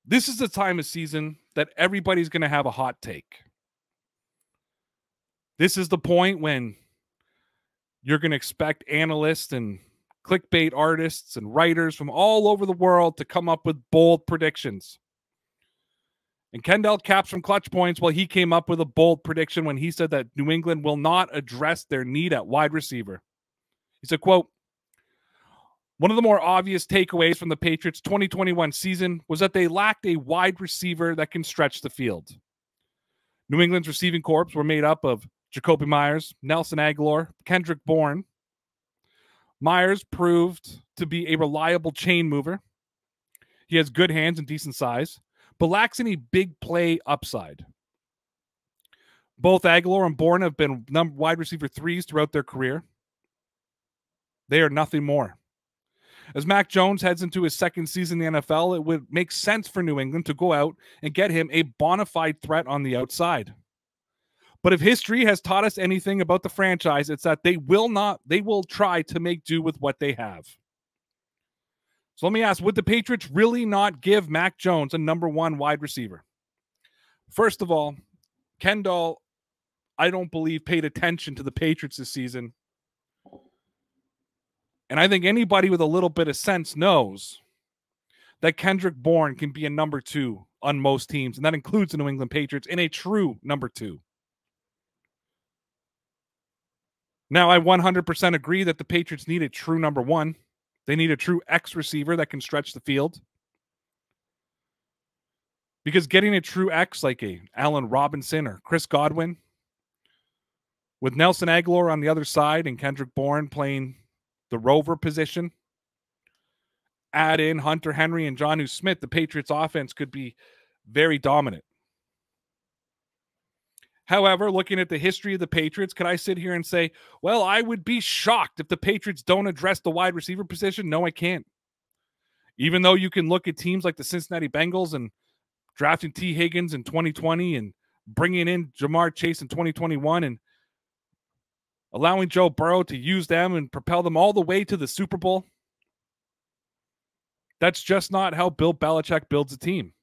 This is the time of season that everybody's going to have a hot take. This is the point when you're going to expect analysts and clickbait artists and writers from all over the world to come up with bold predictions. And Kendall Capps from Clutch Points, well, he came up with a bold prediction when he said that New England will not address their need at wide receiver. He said, quote, "One of the more obvious takeaways from the Patriots' 2021 season was that they lacked a wide receiver that can stretch the field. New England's receiving corps were made up of Jakobi Meyers, Nelson Agholor, Kendrick Bourne. Meyers proved to be a reliable chain mover. He has good hands and decent size, but lacks any big play upside. Both Agholor and Bourne have been wide receiver 3s throughout their career. They are nothing more. As Mac Jones heads into his second season in the NFL, it would make sense for New England to go out and get him a bona fide threat on the outside. But if history has taught us anything about the franchise, it's that they will try to make do with what they have. So let me ask, would the Patriots really not give Mac Jones a number 1 wide receiver? First of all, Kendall, I don't believe, paid attention to the Patriots this season. And I think anybody with a little bit of sense knows that Kendrick Bourne can be a number 2 on most teams, and that includes the New England Patriots, in a true number 2. Now, I 100% agree that the Patriots need a true number 1. They need a true X receiver that can stretch the field. Because getting a true X like a Allen Robinson or Chris Godwin, with Nelson Agholor on the other side and Kendrick Bourne playing the rover position, add in Hunter Henry and Jonnu Smith, the Patriots offense could be very dominant. However, looking at the history of the Patriots, could I sit here and say, well, I would be shocked if the Patriots don't address the wide receiver position? No, I can't. Even though you can look at teams like the Cincinnati Bengals and drafting T. Higgins in 2020 and bringing in Jamar Chase in 2021 and allowing Joe Burrow to use them and propel them all the way to the Super Bowl. That's just not how Bill Belichick builds a team.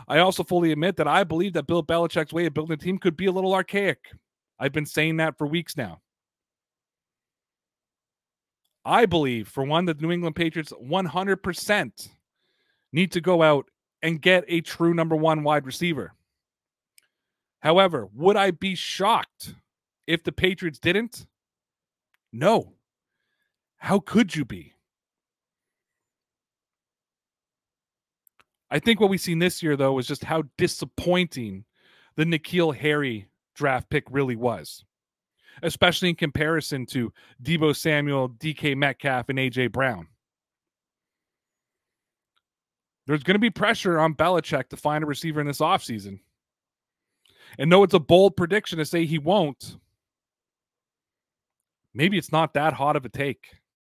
I also fully admit that I believe that Bill Belichick's way of building a team could be a little archaic. I've been saying that for weeks now. I believe, for one, that the New England Patriots 100% need to go out and get a true number 1 wide receiver. However, would I be shocked if the Patriots didn't? No. How could you be? I think what we've seen this year, though, is just how disappointing the N'Keal Harry draft pick really was, especially in comparison to Deebo Samuel, DK Metcalf, and A.J. Brown. There's going to be pressure on Belichick to find a receiver in this offseason. And though it's a bold prediction to say he won't, maybe it's not that hot of a take.